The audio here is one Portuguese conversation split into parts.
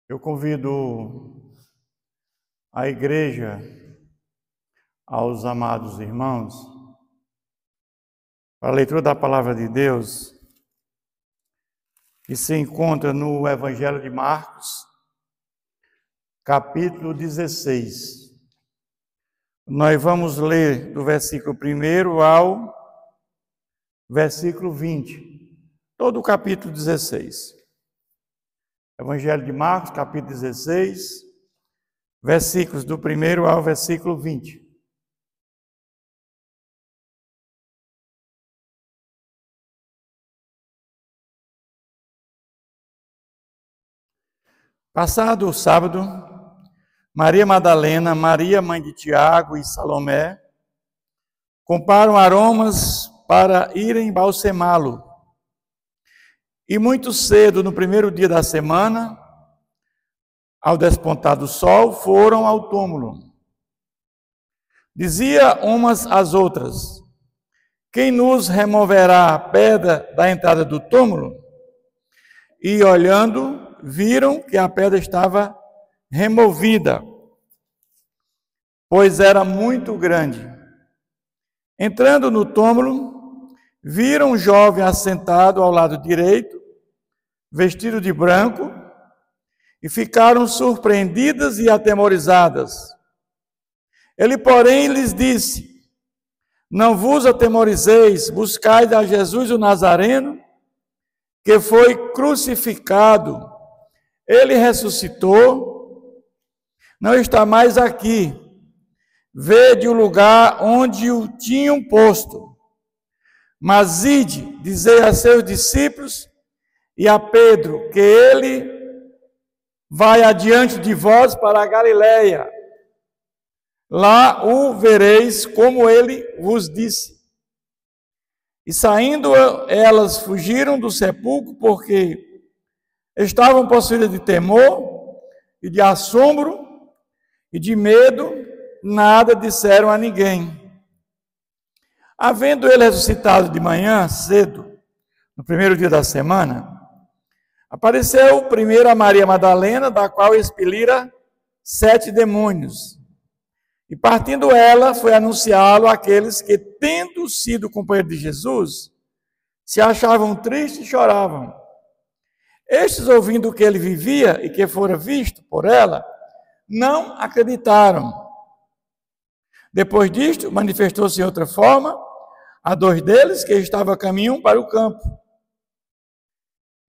Eu convido a igreja, aos amados irmãos, para a leitura da palavra de Deus, que se encontra no Evangelho de Marcos, capítulo 16. Nós vamos ler do versículo 1 ao versículo 20, todo o capítulo 16. Evangelho de Marcos, capítulo 16, versículos do 1 ao versículo 20. Passado o sábado, Maria Madalena, Maria, mãe de Tiago e Salomé, compraram aromas para irem balsemá-lo. E muito cedo, no primeiro dia da semana, ao despontar do sol, foram ao túmulo. Dizia umas às outras: quem nos removerá a pedra da entrada do túmulo? E olhando, viram que a pedra estava removida, pois era muito grande. Entrando no túmulo, viram um jovem assentado ao lado direito, vestido de branco, e ficaram surpreendidas e atemorizadas. Ele, porém, lhes disse: não vos atemorizeis, buscai a Jesus o Nazareno, que foi crucificado. Ele ressuscitou, não está mais aqui. Vede o lugar onde o tinham posto. Mas ide, dizei a seus discípulos e a Pedro, que ele vai adiante de vós para a Galileia. Lá o vereis, como ele vos disse. E saindo elas fugiram do sepulcro, porque estavam possuídas de temor e de assombro e de medo, nada disseram a ninguém. Havendo ele ressuscitado de manhã cedo, no primeiro dia da semana, apareceu primeiro a Maria Madalena, da qual expelira 7 demônios. E partindo ela, foi anunciá-lo àqueles que, tendo sido companheiros de Jesus, se achavam tristes e choravam. Estes, ouvindo que ele vivia e que fora visto por ela, não acreditaram. Depois disto, manifestou-se em outra forma a 2 deles que estavam a caminho para o campo.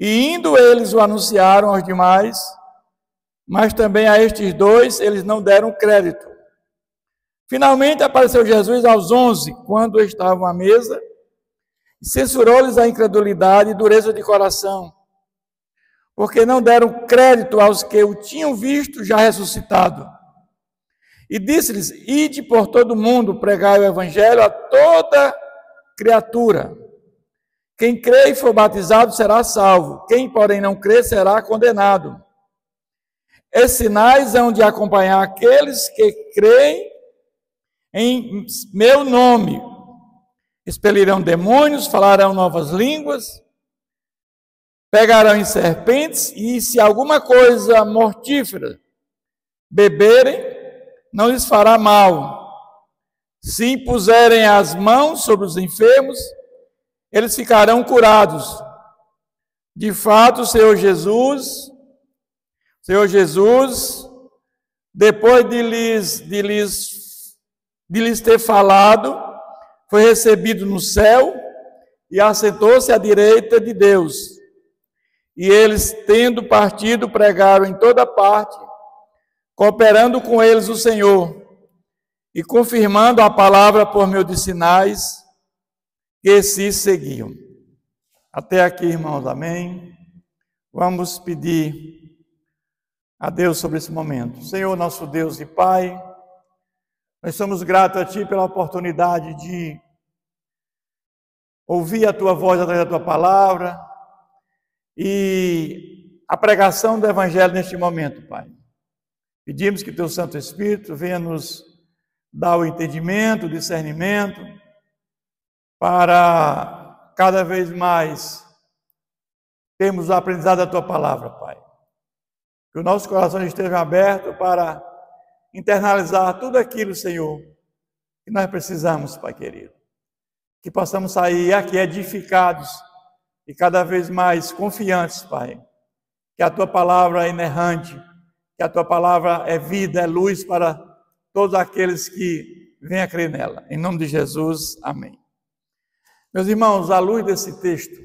E indo eles o anunciaram aos demais, mas também a estes 2 eles não deram crédito. Finalmente apareceu Jesus aos 11, quando estavam à mesa, e censurou-lhes a incredulidade e dureza de coração, porque não deram crédito aos que o tinham visto já ressuscitado. E disse-lhes: ide por todo o mundo, pregai o evangelho a toda criatura. Quem crê e for batizado será salvo, quem, porém, não crê será condenado. Esses sinais hão de acompanhar aqueles que creem em meu nome. Expelirão demônios, falarão novas línguas, pegarão em serpentes, e se alguma coisa mortífera beberem, não lhes fará mal. Se impuserem as mãos sobre os enfermos, eles ficarão curados. De fato, o Senhor Jesus, depois de lhes ter falado, foi recebido no céu e assentou-se à direita de Deus. E eles, tendo partido, pregaram em toda parte, cooperando com eles o Senhor e confirmando a palavra por meio de sinais que se seguiam. Até aqui, irmãos, amém? Vamos pedir a Deus sobre esse momento. Senhor, nosso Deus e Pai, nós somos gratos a Ti pela oportunidade de ouvir a Tua voz através da Tua palavra e a pregação do Evangelho neste momento, Pai. Pedimos que Teu Santo Espírito venha nos dar o entendimento, o discernimento, para cada vez mais termos o aprendizado da Tua palavra, Pai. Que o nosso coração esteja aberto para internalizar tudo aquilo, Senhor, que nós precisamos, Pai querido. Que possamos sair aqui edificados e cada vez mais confiantes, Pai. Que a Tua palavra é inerrante, que a Tua palavra é vida, é luz para todos aqueles que venham a crer nela. Em nome de Jesus, amém. Meus irmãos, à luz desse texto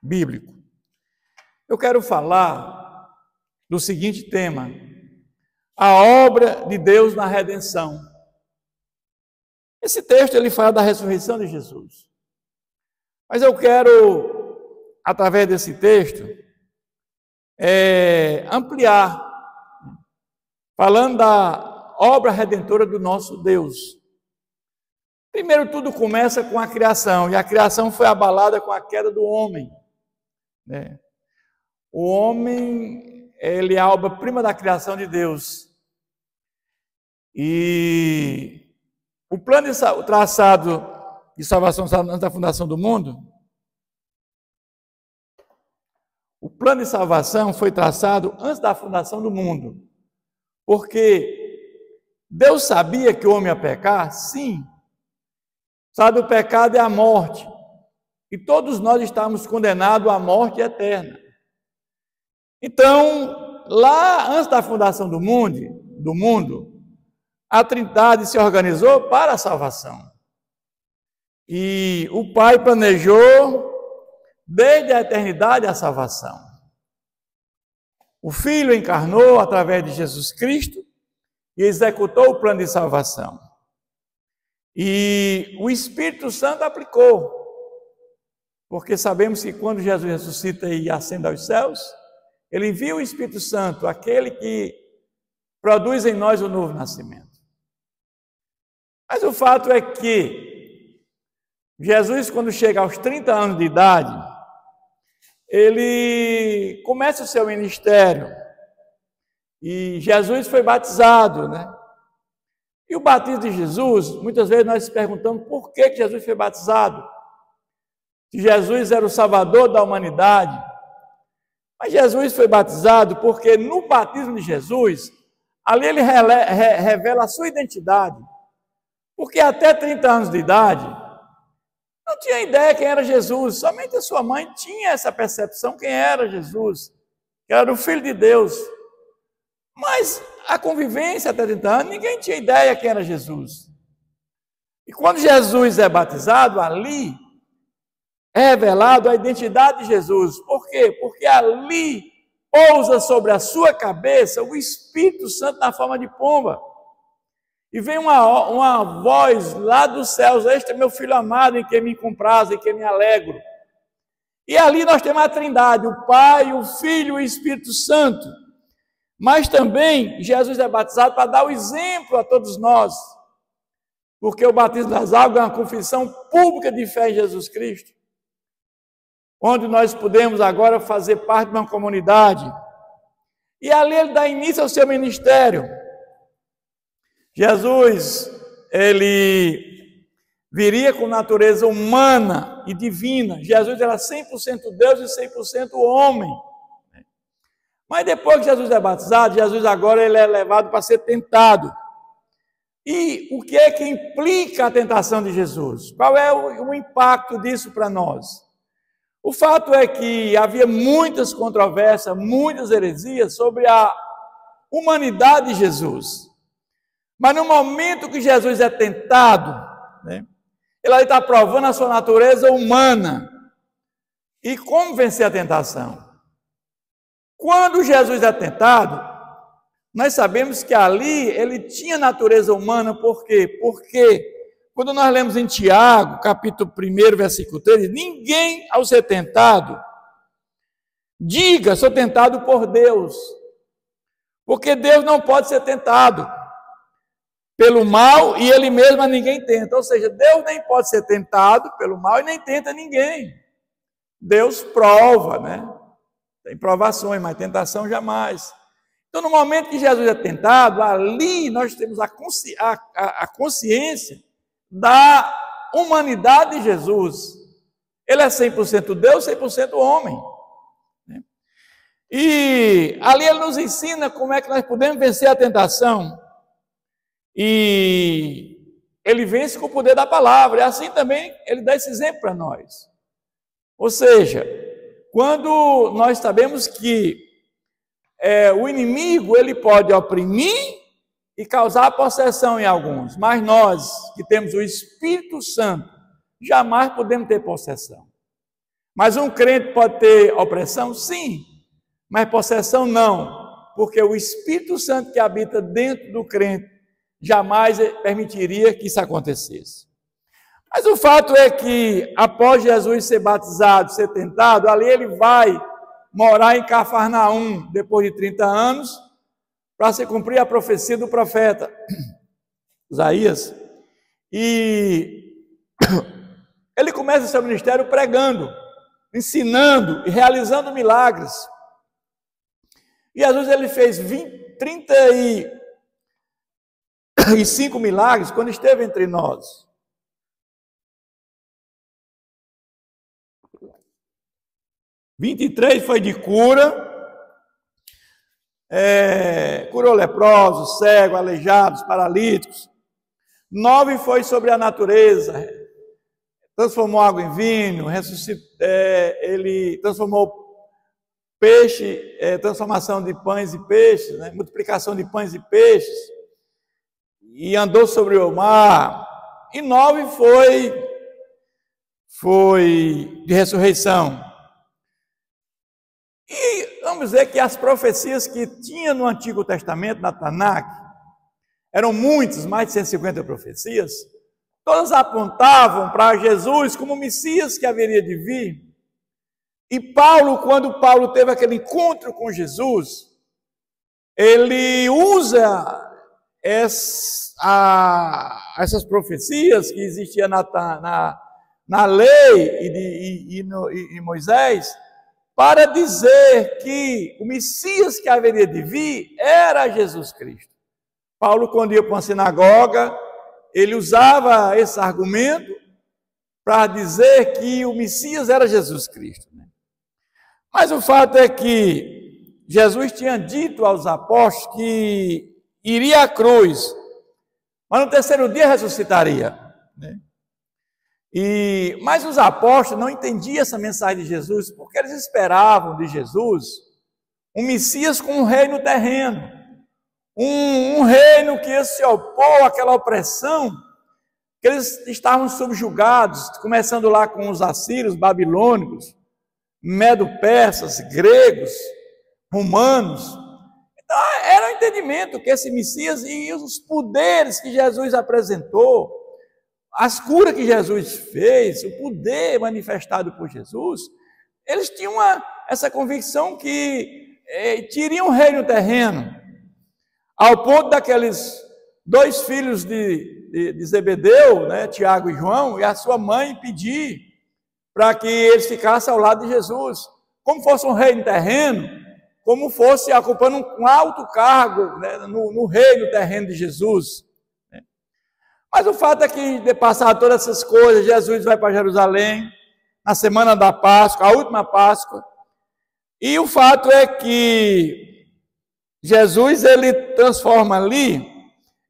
bíblico, eu quero falar do seguinte tema: a obra de Deus na redenção. Esse texto ele fala da ressurreição de Jesus. Mas eu quero, através desse texto, ampliar, falando da obra redentora do nosso Deus. Primeiro, tudo começa com a criação, e a criação foi abalada com a queda do homem, né? O homem, ele é a obra-prima da criação de Deus. E o plano traçado de salvação antes da fundação do mundo, o plano de salvação foi traçado antes da fundação do mundo. Porque Deus sabia que o homem ia pecar? Sim. Sabe, o pecado é a morte. E todos nós estamos condenados à morte eterna. Então, lá antes da fundação do mundo, a Trindade se organizou para a salvação. E o Pai planejou desde a eternidade a salvação. O Filho encarnou através de Jesus Cristo e executou o plano de salvação. E o Espírito Santo aplicou, porque sabemos que quando Jesus ressuscita e ascende aos céus, ele envia o Espírito Santo, aquele que produz em nós o novo nascimento. Mas o fato é que Jesus, quando chega aos 30 anos de idade, ele começa o seu ministério. E Jesus foi batizado, né? E o batismo de Jesus, muitas vezes nós nos perguntamos por que Jesus foi batizado. Se Jesus era o Salvador da humanidade. Mas Jesus foi batizado porque no batismo de Jesus, ali ele revela a sua identidade. Porque até 30 anos de idade, não tinha ideia quem era Jesus. Somente a sua mãe tinha essa percepção quem era Jesus, que era o Filho de Deus. Mas a convivência até 30 anos, ninguém tinha ideia quem era Jesus. E quando Jesus é batizado, ali é revelado a identidade de Jesus. Por quê? Porque ali pousa sobre a sua cabeça o Espírito Santo na forma de pomba. E vem uma voz lá dos céus: este é meu Filho amado, em quem me comprazo, em quem me alegro. E ali nós temos a Trindade, o Pai, o Filho e o Espírito Santo. Mas também Jesus é batizado para dar o exemplo a todos nós. Porque o batismo das águas é uma confissão pública de fé em Jesus Cristo, onde nós podemos agora fazer parte de uma comunidade. E ali ele dá início ao seu ministério. Jesus, ele viria com natureza humana e divina. Jesus era 100% Deus e 100% homem. Mas depois que Jesus é batizado, Jesus agora ele é levado para ser tentado. E o que é que implica a tentação de Jesus? Qual é o impacto disso para nós? O fato é que havia muitas controvérsias, muitas heresias sobre a humanidade de Jesus. Mas no momento que Jesus é tentado, né, ele está provando a sua natureza humana. E como vencer a tentação? Quando Jesus é tentado, nós sabemos que ali ele tinha natureza humana. Por quê? Porque quando nós lemos em Tiago, capítulo 1, versículo 3, ninguém ao ser tentado, diga, sou tentado por Deus. Porque Deus não pode ser tentado pelo mal e ele mesmo a ninguém tenta. Ou seja, Deus nem pode ser tentado pelo mal e nem tenta ninguém. Deus prova, né? Tem provações, mas tentação jamais. Então, no momento que Jesus é tentado, ali nós temos a consciência da humanidade de Jesus. Ele é 100% Deus, 100% homem. E ali ele nos ensina como é que nós podemos vencer a tentação. E ele vence com o poder da palavra. E assim também ele dá esse exemplo para nós. Ou seja, quando nós sabemos que o inimigo ele pode oprimir e causar possessão em alguns, mas nós que temos o Espírito Santo jamais podemos ter possessão. Mas um crente pode ter opressão? Sim, mas possessão não, porque o Espírito Santo que habita dentro do crente jamais permitiria que isso acontecesse. Mas o fato é que após Jesus ser batizado, ser tentado, ali ele vai morar em Cafarnaum depois de 30 anos, para se cumprir a profecia do profeta Isaías. E ele começa seu ministério pregando, ensinando e realizando milagres. E Jesus ele fez 35 milagres quando esteve entre nós. 23 foi de cura, curou leprosos, cegos, aleijados, paralíticos. 9 foi sobre a natureza, transformou água em vinho, ele transformou peixe, transformação de pães e peixes, né? Multiplicação de pães e peixes, e andou sobre o mar. E 9 foi de ressurreição. E vamos dizer que as profecias que tinha no Antigo Testamento, na Tanakh, eram muitas, mais de 150 profecias, todas apontavam para Jesus como o Messias que haveria de vir. E Paulo, quando Paulo teve aquele encontro com Jesus, ele usa essas profecias que existiam na lei e Moisés, para dizer que o Messias que haveria de vir era Jesus Cristo. Paulo, quando ia para uma sinagoga, ele usava esse argumento para dizer que o Messias era Jesus Cristo. Mas o fato é que Jesus tinha dito aos apóstolos que iria à cruz, mas no terceiro dia ressuscitaria, né? Mas os apóstolos não entendiam essa mensagem de Jesus, porque eles esperavam de Jesus um Messias com um reino terreno, um reino que ia se opor àquela opressão, que eles estavam subjugados, começando lá com os assírios, babilônicos, medo-persas, gregos, romanos. Então era o entendimento que esse Messias e os poderes que Jesus apresentou, as curas que Jesus fez, o poder manifestado por Jesus, eles tinham essa convicção que teriam um reino terreno, ao ponto daqueles 2 filhos de Zebedeu, né, Tiago e João, e a sua mãe pedir para que eles ficassem ao lado de Jesus, como fosse um reino terreno, como fosse ocupando um alto cargo, né, no reino terreno de Jesus. Mas o fato é que, de passar todas essas coisas, Jesus vai para Jerusalém, na semana da Páscoa, a última Páscoa, e o fato é que Jesus, ele transforma ali,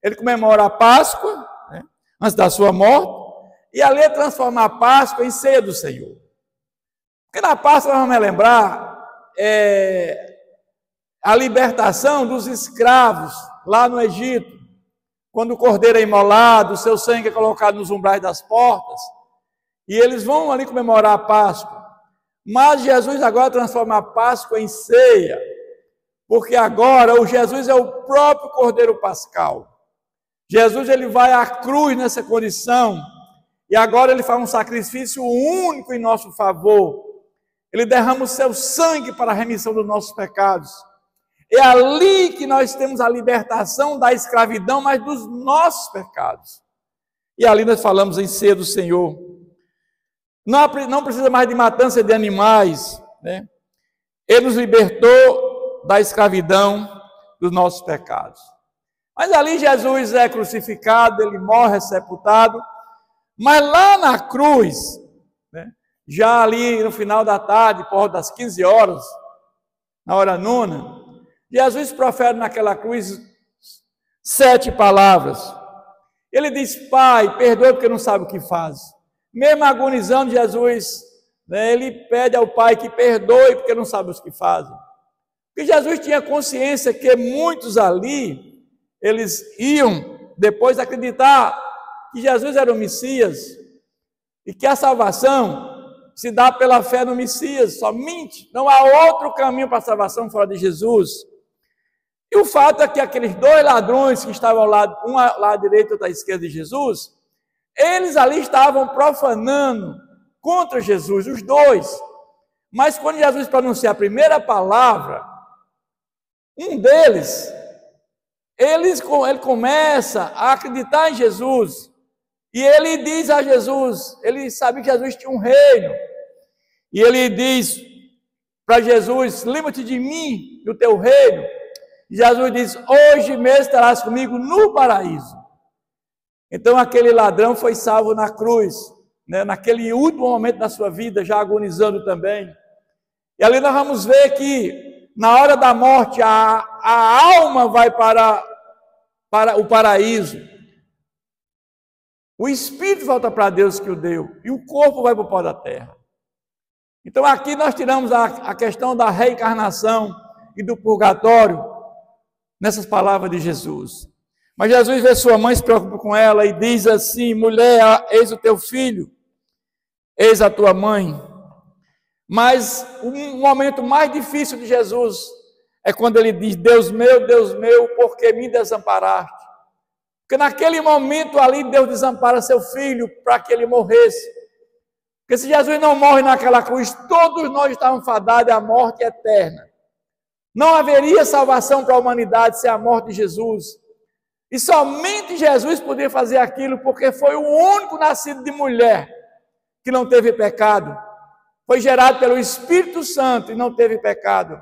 ele comemora a Páscoa, né, antes da sua morte, e ali ele transforma a Páscoa em ceia do Senhor. Porque na Páscoa, nós vamos lembrar, a libertação dos escravos lá no Egito, quando o cordeiro é imolado, o seu sangue é colocado nos umbrais das portas, e eles vão ali comemorar a Páscoa. Mas Jesus agora transforma a Páscoa em ceia, porque agora o Jesus é o próprio cordeiro pascal. Jesus ele vai à cruz nessa condição, e agora ele faz um sacrifício único em nosso favor. Ele derrama o seu sangue para a remissão dos nossos pecados. É ali que nós temos a libertação da escravidão, mas dos nossos pecados. E ali nós falamos em ceia do Senhor. Não precisa mais de matança de animais, né? Ele nos libertou da escravidão dos nossos pecados. Mas ali Jesus é crucificado, ele morre, é sepultado. Mas lá na cruz, né, já ali no final da tarde, por volta das 15 horas, na hora nona, Jesus profere naquela cruz 7 palavras. Ele diz: Pai, perdoe porque não sabe o que faz. Mesmo agonizando, Jesus, ele pede ao Pai que perdoe porque não sabe o que fazem. Porque Jesus tinha consciência que muitos ali, eles iam depois acreditar que Jesus era o Messias e que a salvação se dá pela fé no Messias somente. Não há outro caminho para a salvação fora de Jesus. E o fato é que aqueles 2 ladrões que estavam ao lado, um ao lado direito e outro à esquerda de Jesus, eles ali estavam profanando contra Jesus, os 2. Mas quando Jesus pronuncia a primeira palavra, um deles, ele começa a acreditar em Jesus. E ele diz a Jesus, ele sabia que Jesus tinha um reino. E ele diz para Jesus: lembra-te de mim, do teu reino. E Jesus diz: hoje mesmo estarás comigo no paraíso. Então aquele ladrão foi salvo na cruz, né, naquele último momento da sua vida, já agonizando também. E ali nós vamos ver que na hora da morte a alma vai para o paraíso. O espírito volta para Deus que o deu, e o corpo vai para o pó da terra. Então aqui nós tiramos a questão da reencarnação e do purgatório nessas palavras de Jesus. Mas Jesus vê sua mãe, se preocupa com ela e diz assim: mulher, eis o teu filho, eis a tua mãe. Mas o momento mais difícil de Jesus é quando ele diz: Deus meu, por que me desamparaste? Porque naquele momento ali Deus desampara seu filho para que ele morresse. Porque se Jesus não morre naquela cruz, todos nós estávamos fadados à morte eterna. Não haveria salvação para a humanidade sem a morte de Jesus. E somente Jesus podia fazer aquilo, porque foi o único nascido de mulher que não teve pecado. Foi gerado pelo Espírito Santo e não teve pecado.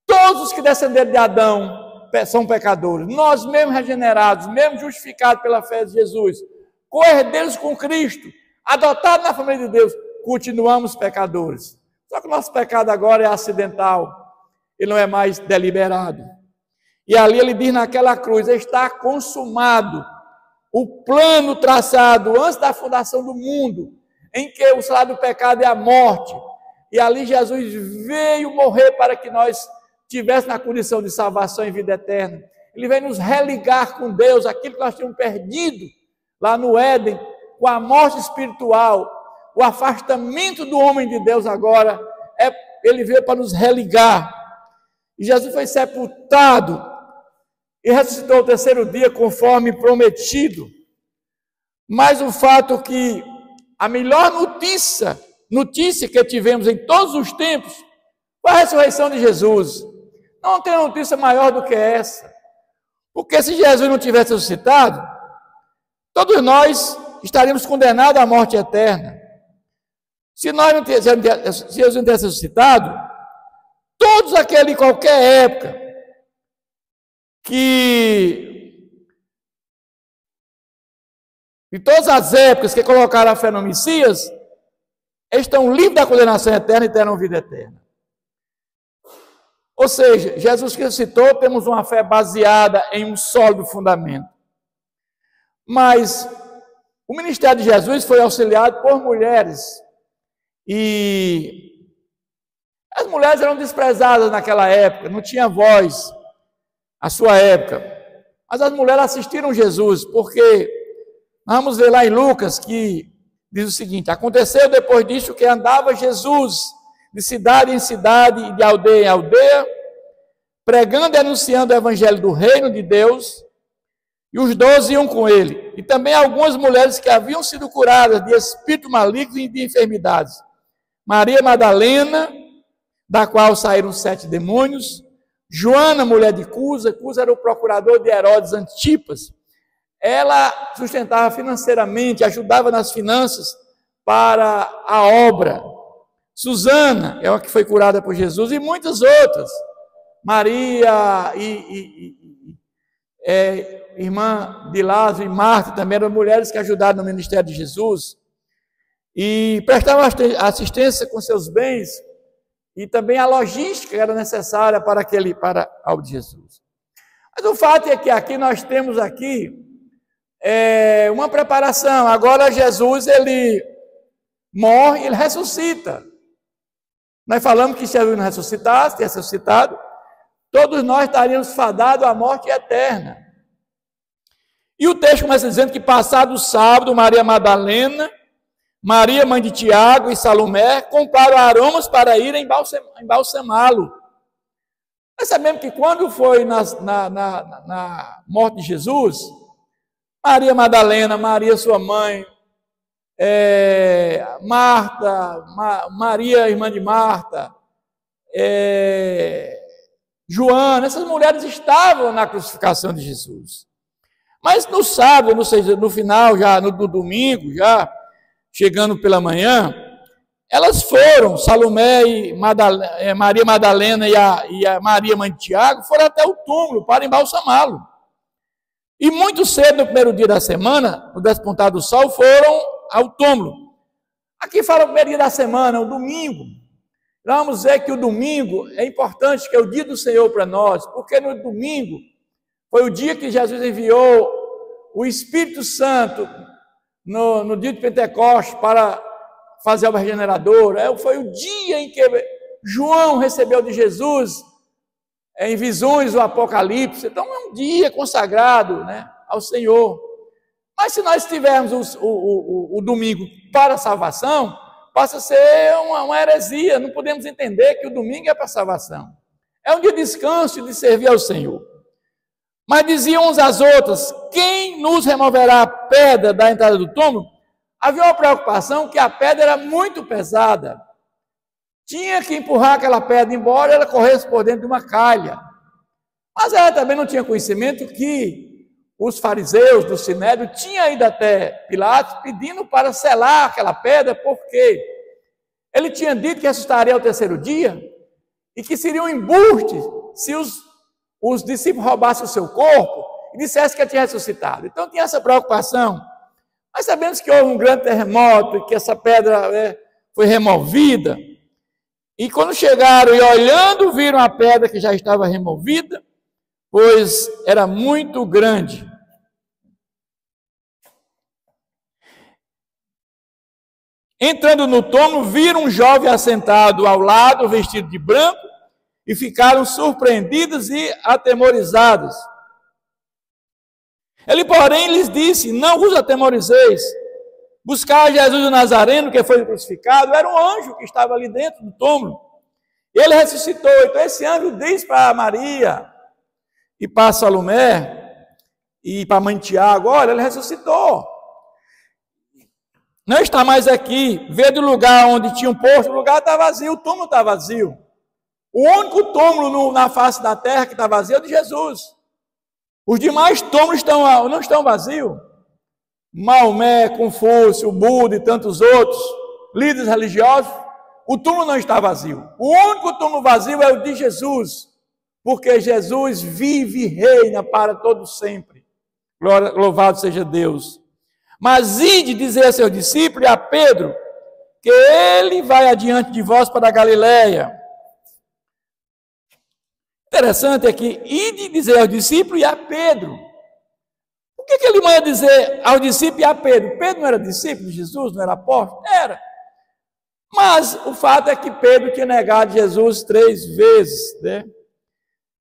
Todos os que descenderam de Adão são pecadores. Nós mesmos regenerados, mesmo justificados pela fé de Jesus, co-herdeiros com Cristo, adotados na família de Deus, continuamos pecadores. Só que o nosso pecado agora é acidental, ele não é mais deliberado. E ali ele diz naquela cruz: está consumado o plano traçado antes da fundação do mundo, em que o salário do pecado é a morte. E ali Jesus veio morrer para que nós tivesse na condição de salvação e vida eterna. Ele veio nos religar com Deus, aquilo que nós tínhamos perdido lá no Éden, com a morte espiritual, o afastamento do homem de Deus agora, ele veio para nos religar. E Jesus foi sepultado e ressuscitou ao 3º dia, conforme prometido. Mas o fato é que a melhor notícia que tivemos em todos os tempos foi a ressurreição de Jesus. Não tem notícia maior do que essa. Porque se Jesus não tivesse ressuscitado, todos nós estaríamos condenados à morte eterna. Se Jesus não tivesse ressuscitado, todos aqueles em qualquer época de todas as épocas que colocaram a fé no Messias, estão livres da condenação eterna e terão vida eterna. Ou seja, Jesus que ressuscitou, temos uma fé baseada em um sólido fundamento. Mas o ministério de Jesus foi auxiliado por mulheres. E as mulheres eram desprezadas naquela época, não tinha voz à sua época. Mas as mulheres assistiram Jesus, porque vamos ver lá em Lucas que diz o seguinte: aconteceu depois disso que andava Jesus de cidade em cidade e de aldeia em aldeia, pregando e anunciando o evangelho do reino de Deus, e os 12 iam com ele, e também algumas mulheres que haviam sido curadas de espírito maligno e de enfermidades. Maria Madalena, da qual saíram 7 demônios, Joana, mulher de Cusa era o procurador de Herodes Antipas. Ela sustentava financeiramente, ajudava nas finanças para a obra. Susana é a que foi curada por Jesus, e muitas outras. Maria irmã de Lázaro e Marta também eram mulheres que ajudaram no ministério de Jesus e prestavam assistência com seus bens e também a logística era necessária para a obra de Jesus. Mas o fato é que aqui nós temos uma preparação. Agora Jesus, ele morre, ele ressuscita. Nós falamos que se Jesus não ressuscitasse, tivesse ressuscitado, todos nós estaríamos fadados à morte eterna. E o texto começa dizendo que passado o sábado, Maria Madalena, Maria, mãe de Tiago e Salomé, compraram aromas para ir embalsamá-lo. Nós sabemos que quando foi na morte de Jesus, Maria Madalena, Maria sua mãe, Marta, Maria, irmã de Marta, Joana, essas mulheres estavam na crucificação de Jesus. Mas no sábado, no final, já no domingo, já chegando pela manhã, elas foram, Salomé e Maria Madalena e a Maria, mãe de Tiago, foram até o túmulo para embalsamá-lo. E muito cedo, no primeiro dia da semana, no despontar do sol, foram ao túmulo. Aqui fala o primeiro dia da semana, o domingo. Nós vamos ver que o domingo é importante, que é o dia do Senhor para nós, porque no domingo foi o dia que Jesus enviou o Espírito Santo no dia de Pentecostes para fazer a obra regeneradora. Foi o dia em que João recebeu de Jesus em visões o Apocalipse. Então é um dia consagrado, né, ao Senhor. Mas se nós tivermos o domingo para a salvação, passa a ser uma heresia. Não podemos entender que o domingo é para a salvação. É um dia de descanso e de servir ao Senhor. Mas diziam uns às outras: quem nos removerá a pedra da entrada do túmulo? Havia uma preocupação que a pedra era muito pesada. Tinha que empurrar aquela pedra embora, ela corresse por dentro de uma calha. Mas ela também não tinha conhecimento que os fariseus do Sinédrio tinham ido até Pilatos pedindo para selar aquela pedra, porque ele tinha dito que ressuscitaria ao terceiro dia e que seria um embuste se os discípulos roubassem o seu corpo e dissessem que ele tinha ressuscitado. Então tinha essa preocupação. Mas sabemos que houve um grande terremoto e que essa pedra foi removida. E quando chegaram e olhando, viram a pedra que já estava removida, pois era muito grande. Entrando no túmulo, viram um jovem assentado ao lado, vestido de branco, e ficaram surpreendidos e atemorizados. Ele, porém, lhes disse: não vos atemorizeis. Buscar Jesus o Nazareno, que foi crucificado, era um anjo que estava ali dentro do túmulo. Ele ressuscitou. Então esse anjo diz para Maria e para Salomé e para a mãe de Tiago: olha, ele ressuscitou. Não está mais aqui. Vê do lugar onde tinha um posto, o lugar está vazio, o túmulo está vazio. O único túmulo na face da terra que está vazio é o de Jesus. Os demais túmulos não estão vazios. Maomé, Confúcio, Buda e tantos outros líderes religiosos, o túmulo não está vazio. O único túmulo vazio é o de Jesus, porque Jesus vive e reina para todo sempre. Louvado seja Deus. Mas ide dizer a seus discípulos e a Pedro que ele vai adiante de vós para a Galileia. Interessante é que ide dizer aos discípulos e a Pedro. Por que ele manda dizer aos discípulos e a Pedro? Pedro não era discípulo de Jesus, não era apóstolo? Era. Mas o fato é que Pedro tinha negado Jesus 3 vezes, né?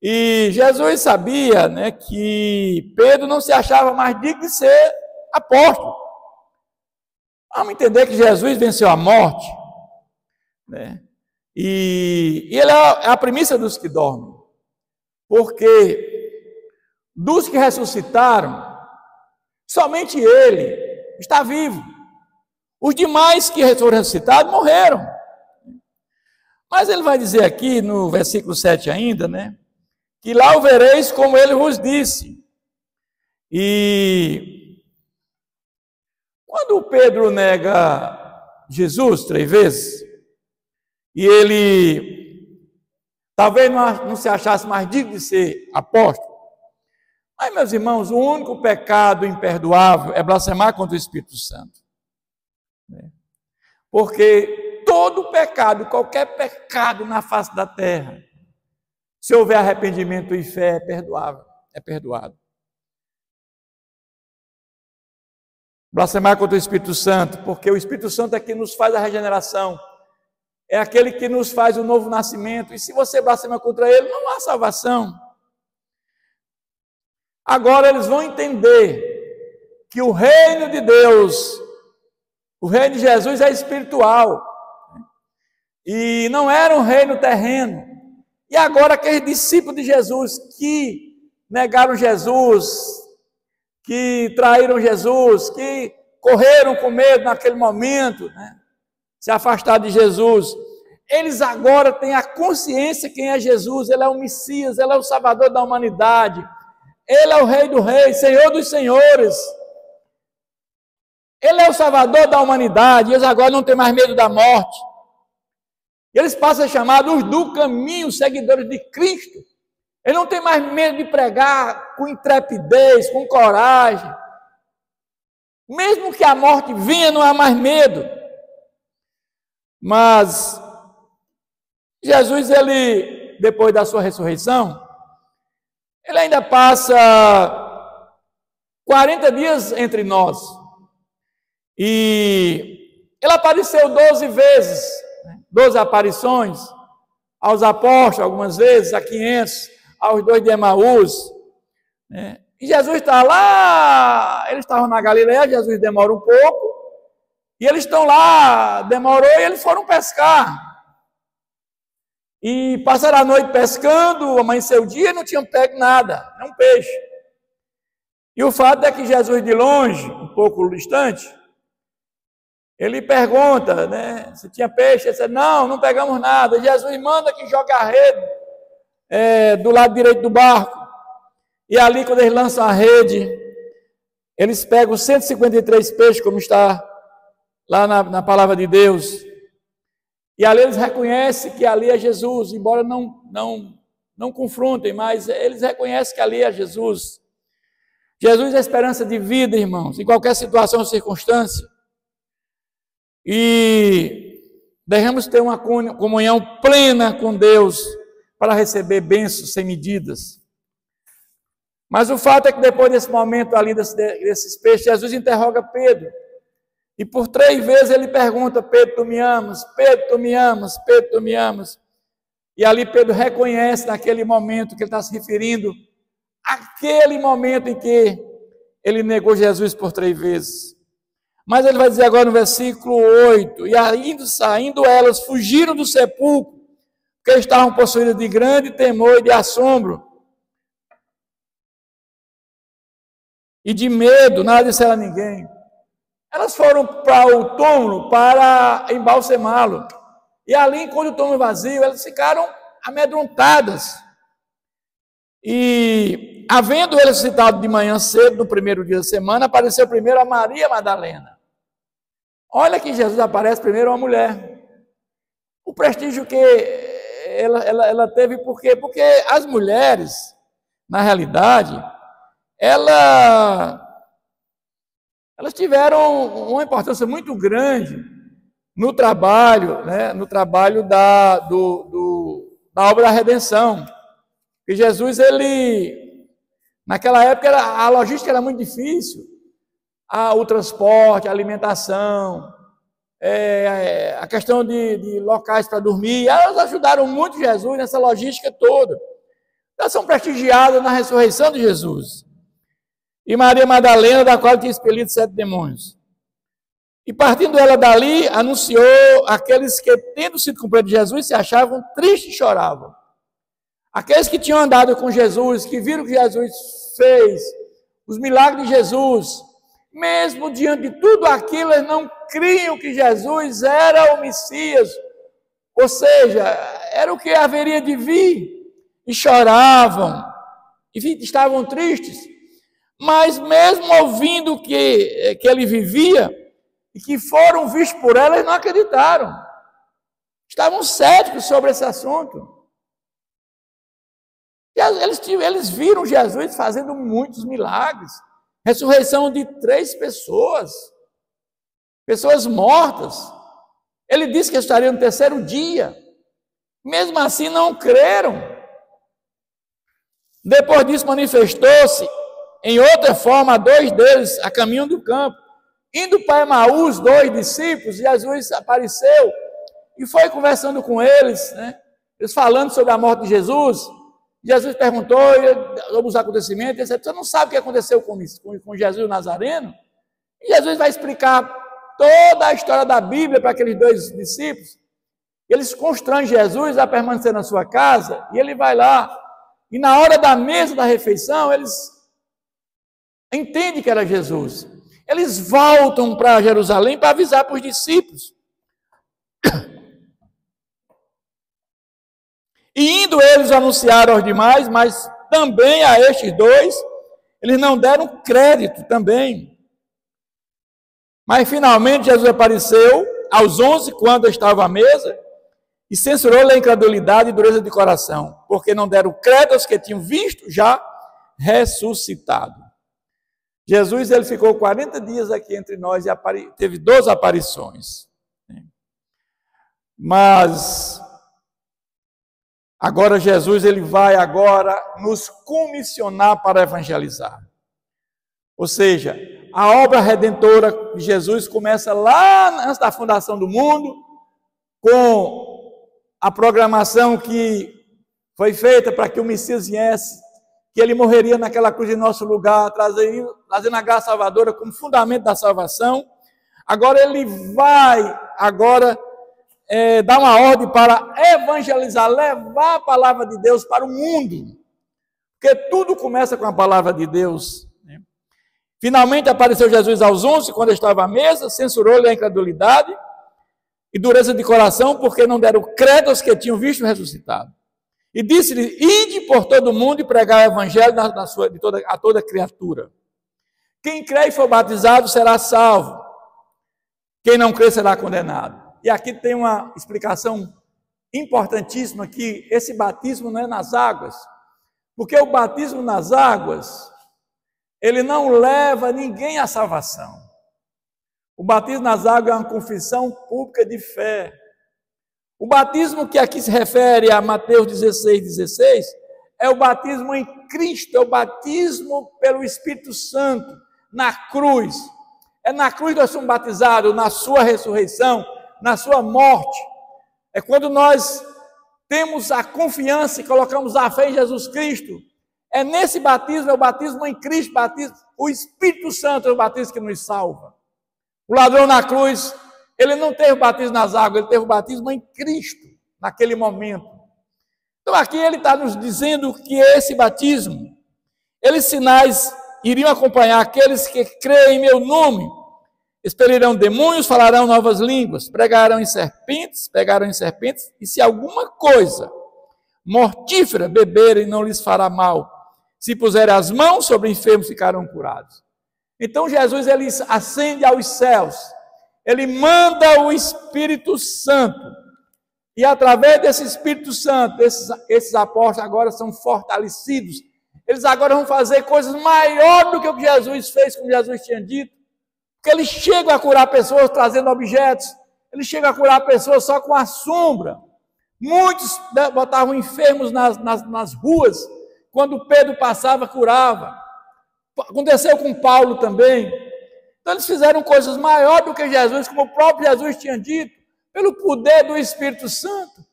E Jesus sabia, né, que Pedro não se achava mais digno de ser apóstolo. Vamos entender que Jesus venceu a morte, né? E ele é a primícia dos que dormem. Porque dos que ressuscitaram, somente ele está vivo. Os demais que foram ressuscitados morreram. Mas ele vai dizer aqui no versículo 7 ainda, né? Que lá o vereis como ele vos disse. E quando Pedro nega Jesus 3 vezes, e ele talvez não se achasse mais digno de ser apóstolo. Mas, meus irmãos, o único pecado imperdoável é blasfemar contra o Espírito Santo. Porque todo pecado, qualquer pecado na face da terra, se houver arrependimento e fé, é perdoável, é perdoado. Blasfemar contra o Espírito Santo, porque o Espírito Santo é que nos faz a regeneração, é aquele que nos faz o novo nascimento, e se você blasfema contra ele, não há salvação. Agora eles vão entender que o reino de Deus, o reino de Jesus é espiritual, e não era um reino terreno. E agora aqueles discípulos de Jesus que negaram Jesus, que traíram Jesus, que correram com medo naquele momento, né? Se afastaram de Jesus, eles agora têm a consciência quem é Jesus. Ele é o Messias, Ele é o Salvador da humanidade, Ele é o Rei dos Reis, Senhor dos Senhores, Ele é o Salvador da humanidade. Eles agora não têm mais medo da morte, eles passam a ser chamados do caminho, seguidores de Cristo. Ele não tem mais medo de pregar com intrepidez, com coragem. Mesmo que a morte venha, não há mais medo. Mas Jesus, ele, depois da sua ressurreição, ele ainda passa 40 dias entre nós. E ele apareceu 12 vezes, 12 aparições aos apóstolos, algumas vezes, a 500, aos 2 de Emaús, né? E Jesus está lá, eles estavam na Galileia, Jesus demora um pouco, e eles estão lá, demorou, e eles foram pescar. E passaram a noite pescando, amanheceu o dia, não tinham pego nada, nem um peixe. E o fato é que Jesus, de longe, um pouco distante, ele pergunta, né, se tinha peixe. Ele disse, não pegamos nada. E Jesus manda que jogue a rede do lado direito do barco. E ali, quando eles lançam a rede, eles pegam 153 peixes, como está lá na palavra de Deus. E ali eles reconhecem que ali é Jesus, embora não confrontem, mas eles reconhecem que ali é Jesus. Jesus é a esperança de vida, irmãos, em qualquer situação ou circunstância. E devemos ter uma comunhão plena com Deus para receber bênçãos sem medidas. Mas o fato é que depois desse momento ali desses peixes, Jesus interroga Pedro. E por 3 vezes ele pergunta, Pedro, tu me amas? Pedro, tu me amas? Pedro, tu me amas? E ali Pedro reconhece naquele momento que ele está se referindo, aquele momento em que ele negou Jesus por 3 vezes. Mas ele vai dizer agora no versículo 8, e saindo elas, fugiram do sepulcro, porque estavam possuídas de grande temor e de assombro, e de medo, nada disseram a ninguém. Elas foram para o túmulo para embalsamá-lo, e ali, enquanto o túmulo vazio, elas ficaram amedrontadas. E, havendo ele ressuscitado de manhã cedo, no primeiro dia da semana, apareceu primeiro a Maria Madalena. Olha que Jesus aparece primeiro a uma mulher. O prestígio que ela teve, por quê? Porque as mulheres, na realidade, elas tiveram uma importância muito grande no trabalho, né, no trabalho da obra da redenção. E Jesus, naquela época, a logística era muito difícil. O transporte, a alimentação, a questão de locais para dormir, elas ajudaram muito Jesus nessa logística toda. Elas são prestigiadas na ressurreição de Jesus. E Maria Madalena, da qual tinha expelido 7 demônios. E partindo ela dali, anunciou aqueles que, tendo sido cumpridos de Jesus, se achavam tristes e choravam. Aqueles que tinham andado com Jesus, que viram que Jesus fez, os milagres de Jesus, mesmo diante de tudo aquilo, eles não criam que Jesus era o Messias, ou seja, era o que haveria de vir, e choravam, e estavam tristes, mas mesmo ouvindo que ele vivia, e que foram vistos por ela, eles não acreditaram, estavam céticos sobre esse assunto. Eles viram Jesus fazendo muitos milagres, ressurreição de 3 pessoas mortas. Ele disse que estaria no terceiro dia. Mesmo assim, não creram. Depois disso, manifestou-se em outra forma a dois deles, a caminho do campo. Indo para Emaús, dois discípulos, Jesus apareceu e foi conversando com eles, né? Eles falando sobre a morte de Jesus. Jesus perguntou sobre os acontecimentos. Ele disse: você não sabe o que aconteceu com Jesus Nazareno? E Jesus vai explicar toda a história da Bíblia para aqueles dois discípulos. Eles constrangem Jesus a permanecer na sua casa, e ele vai lá. E na hora da mesa da refeição, eles entendem que era Jesus. Eles voltam para Jerusalém para avisar para os discípulos. E indo eles anunciaram aos demais, mas também a estes dois, eles não deram crédito também. Mas finalmente Jesus apareceu aos 11, quando estava à mesa, e censurou-lhe a incredulidade e dureza de coração, porque não deram crédito aos que tinham visto já ressuscitado. Jesus, ele ficou 40 dias aqui entre nós e teve 12 aparições. Mas agora Jesus, ele vai agora nos comissionar para evangelizar. Ou seja, a obra redentora de Jesus começa lá antes da fundação do mundo, com a programação que foi feita para que o Messias viesse, que ele morreria naquela cruz em nosso lugar, trazendo a graça salvadora como fundamento da salvação. Agora ele vai dar uma ordem para evangelizar, levar a palavra de Deus para o mundo, porque tudo começa com a palavra de Deus. Finalmente apareceu Jesus aos 11, quando estava à mesa, censurou-lhe a incredulidade e dureza de coração, porque não deram crédito aos que tinham visto ressuscitado. E disse-lhe: ide por todo o mundo e pregar o evangelho a toda criatura. Quem crê e for batizado será salvo. Quem não crê será condenado. E aqui tem uma explicação importantíssima, que esse batismo não é nas águas. Porque o batismo nas águas, ele não leva ninguém à salvação. O batismo nas águas é uma confissão pública de fé. O batismo que aqui se refere a Mateus 16,16, é o batismo em Cristo, é o batismo pelo Espírito Santo, na cruz. É na cruz que nós somos batizados, na sua ressurreição, na sua morte. É quando nós temos a confiança e colocamos a fé em Jesus Cristo. É nesse batismo, é o batismo em Cristo, o Espírito Santo é o batismo que nos salva. O ladrão na cruz, ele não teve o batismo nas águas, ele teve o batismo em Cristo, naquele momento. Então aqui ele está nos dizendo que esse batismo, eles sinais iriam acompanhar aqueles que creem em meu nome, expelirão demônios, falarão novas línguas, pegarão em serpentes, e se alguma coisa mortífera beberem, não lhes fará mal. Se puserem as mãos sobre enfermos, ficarão curados. Então Jesus, ele ascende aos céus, ele manda o Espírito Santo, e através desse Espírito Santo, esses apóstolos agora são fortalecidos, eles agora vão fazer coisas maiores do que o que Jesus fez, como Jesus tinha dito, porque eles chegam a curar pessoas trazendo objetos, eles chegam a curar pessoas só com a sombra. Muitos botavam enfermos nas ruas, quando Pedro passava, curava. Aconteceu com Paulo também. Então eles fizeram coisas maiores do que Jesus, como o próprio Jesus tinha dito, pelo poder do Espírito Santo.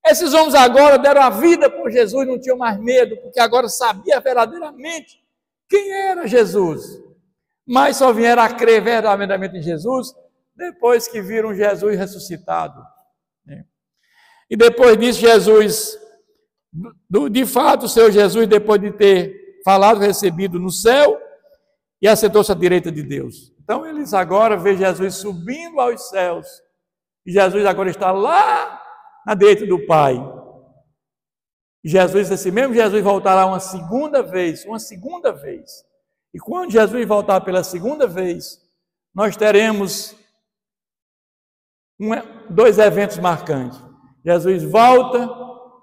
Esses homens agora deram a vida por Jesus, não tinham mais medo, porque agora sabia verdadeiramente quem era Jesus. Mas só vieram a crer verdadeiramente em Jesus depois que viram Jesus ressuscitado. E depois disso, Jesus, de fato, o Senhor Jesus, depois de ter falado, recebido no céu, e assentou-se à direita de Deus. Então eles agora veem Jesus subindo aos céus, e Jesus agora está lá na direita do Pai. Jesus, esse mesmo Jesus, voltará uma segunda vez. E quando Jesus voltar pela segunda vez, nós teremos dois eventos marcantes. Jesus volta,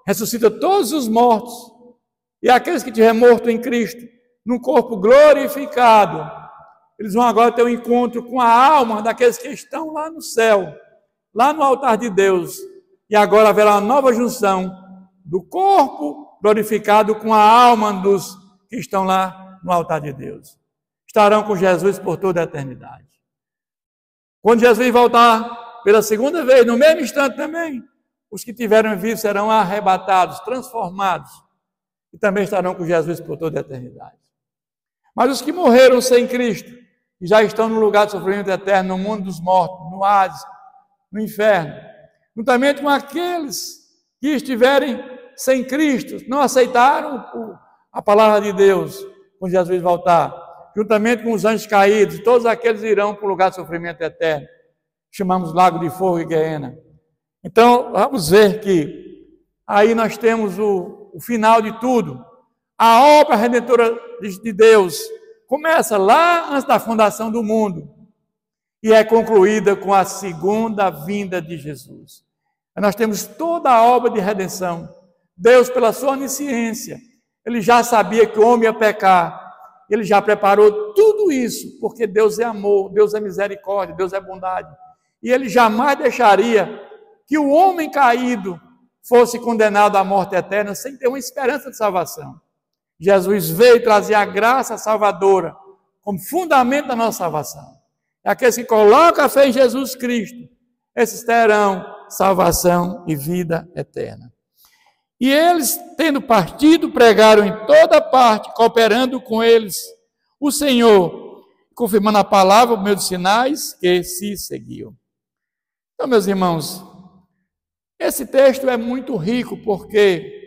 ressuscita todos os mortos, e aqueles que tiverem morto em Cristo, num corpo glorificado, eles vão agora ter um encontro com a alma daqueles que estão lá no céu. lá no altar de Deus, e agora haverá uma nova junção do corpo glorificado com a alma dos que estão lá no altar de Deus. Estarão com Jesus por toda a eternidade. Quando Jesus voltar pela segunda vez, no mesmo instante também, os que tiveram vivos serão arrebatados, transformados, e também estarão com Jesus por toda a eternidade. Mas os que morreram sem Cristo, e já estão no lugar de sofrimento eterno, no mundo dos mortos, no Hades, no inferno, juntamente com aqueles que estiverem sem Cristo, não aceitaram a palavra de Deus, quando Jesus voltar, juntamente com os anjos caídos, todos aqueles irão para o lugar de sofrimento eterno, chamamos Lago de Fogo e Guiena. Então, vamos ver que aí nós temos o final de tudo. A obra redentora de Deus começa lá antes da fundação do mundo e é concluída com a segunda vinda de Jesus. Nós temos toda a obra de redenção. Deus, pela sua onisciência, Ele já sabia que o homem ia pecar. Ele já preparou tudo isso, porque Deus é amor, Deus é misericórdia, Deus é bondade. E Ele jamais deixaria que o homem caído fosse condenado à morte eterna sem ter uma esperança de salvação. Jesus veio trazer a graça salvadora como fundamento da nossa salvação. E aqueles que colocam a fé em Jesus Cristo, esses terão salvação e vida eterna. E eles, tendo partido, pregaram em toda parte, cooperando com eles o Senhor, confirmando a palavra por meio de sinais que se seguiam. Então, meus irmãos, esse texto é muito rico porque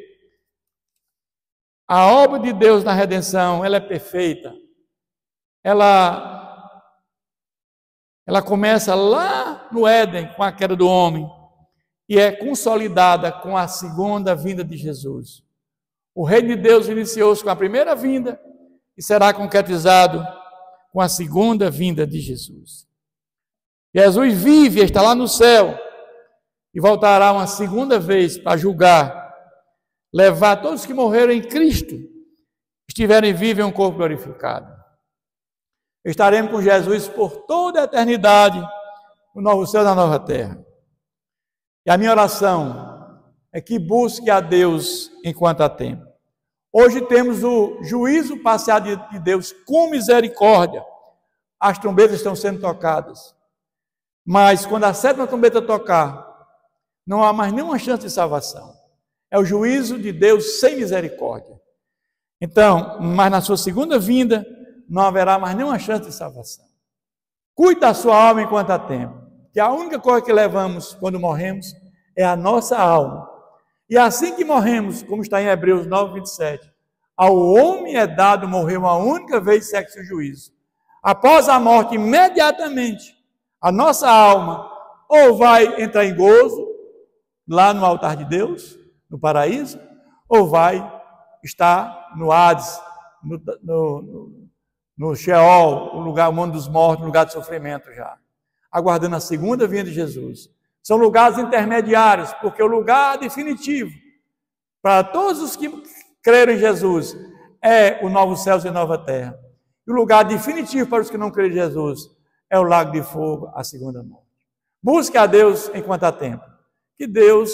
a obra de Deus na redenção, ela é perfeita. Ela começa lá no Éden, com a queda do homem, e é consolidada com a segunda vinda de Jesus. O reino de Deus iniciou-se com a primeira vinda e será concretizado com a segunda vinda de Jesus. Jesus vive, está lá no céu, e voltará uma segunda vez para julgar, levar todos que morreram em Cristo, estiverem vivos em um corpo glorificado. Estaremos com Jesus por toda a eternidade, no novo céu e na nova terra. E a minha oração é que busque a Deus enquanto há tempo. Hoje temos o juízo parcial de Deus com misericórdia. As trombetas estão sendo tocadas. Mas quando a sétima trombeta tocar, não há mais nenhuma chance de salvação. É o juízo de Deus sem misericórdia. Então, mas na sua segunda vinda, não haverá mais nenhuma chance de salvação. Cuide da sua alma enquanto há tempo. Que a única coisa que levamos quando morremos é a nossa alma. E assim que morremos, como está em Hebreus 9, 27, ao homem é dado morrer uma única vez, segue-se o juízo. Após a morte, imediatamente, a nossa alma ou vai entrar em gozo, lá no altar de Deus, no paraíso, ou vai estar no Hades, no Sheol, o mundo dos mortos, no lugar de sofrimento já, aguardando a segunda vinda de Jesus. São lugares intermediários, porque o lugar definitivo para todos os que creram em Jesus é o novo céu e a nova terra. E o lugar definitivo para os que não creem em Jesus é o lago de fogo, a segunda morte. Busque a Deus enquanto há tempo. Que Deus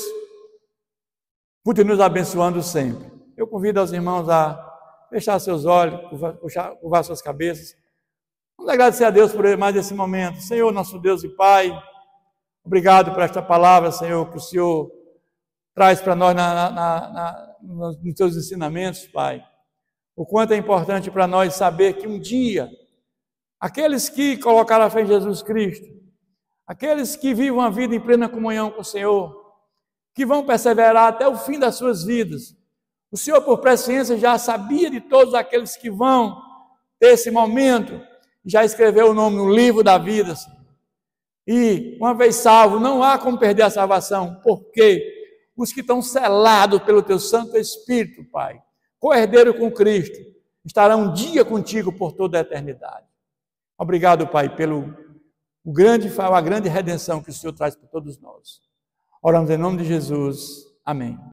continue nos abençoando sempre. Eu convido os irmãos a fechar seus olhos, curvar suas cabeças. Vamos agradecer a Deus por mais esse momento. Senhor, nosso Deus e Pai, obrigado por esta palavra, Senhor, que o Senhor traz para nós nos seus ensinamentos, Pai. O quanto é importante para nós saber que um dia, aqueles que colocaram a fé em Jesus Cristo, aqueles que vivem uma vida em plena comunhão com o Senhor, que vão perseverar até o fim das suas vidas. O Senhor, por presciência, já sabia de todos aqueles que vão ter esse momento, já escreveu o nome no livro da vida, Senhor. E, uma vez salvo, não há como perder a salvação, porque os que estão selados pelo Teu Santo Espírito, Pai, co-herdeiro com Cristo, estarão um dia contigo por toda a eternidade. Obrigado, Pai, pelo a grande redenção que o Senhor traz para todos nós. Oramos em nome de Jesus. Amém.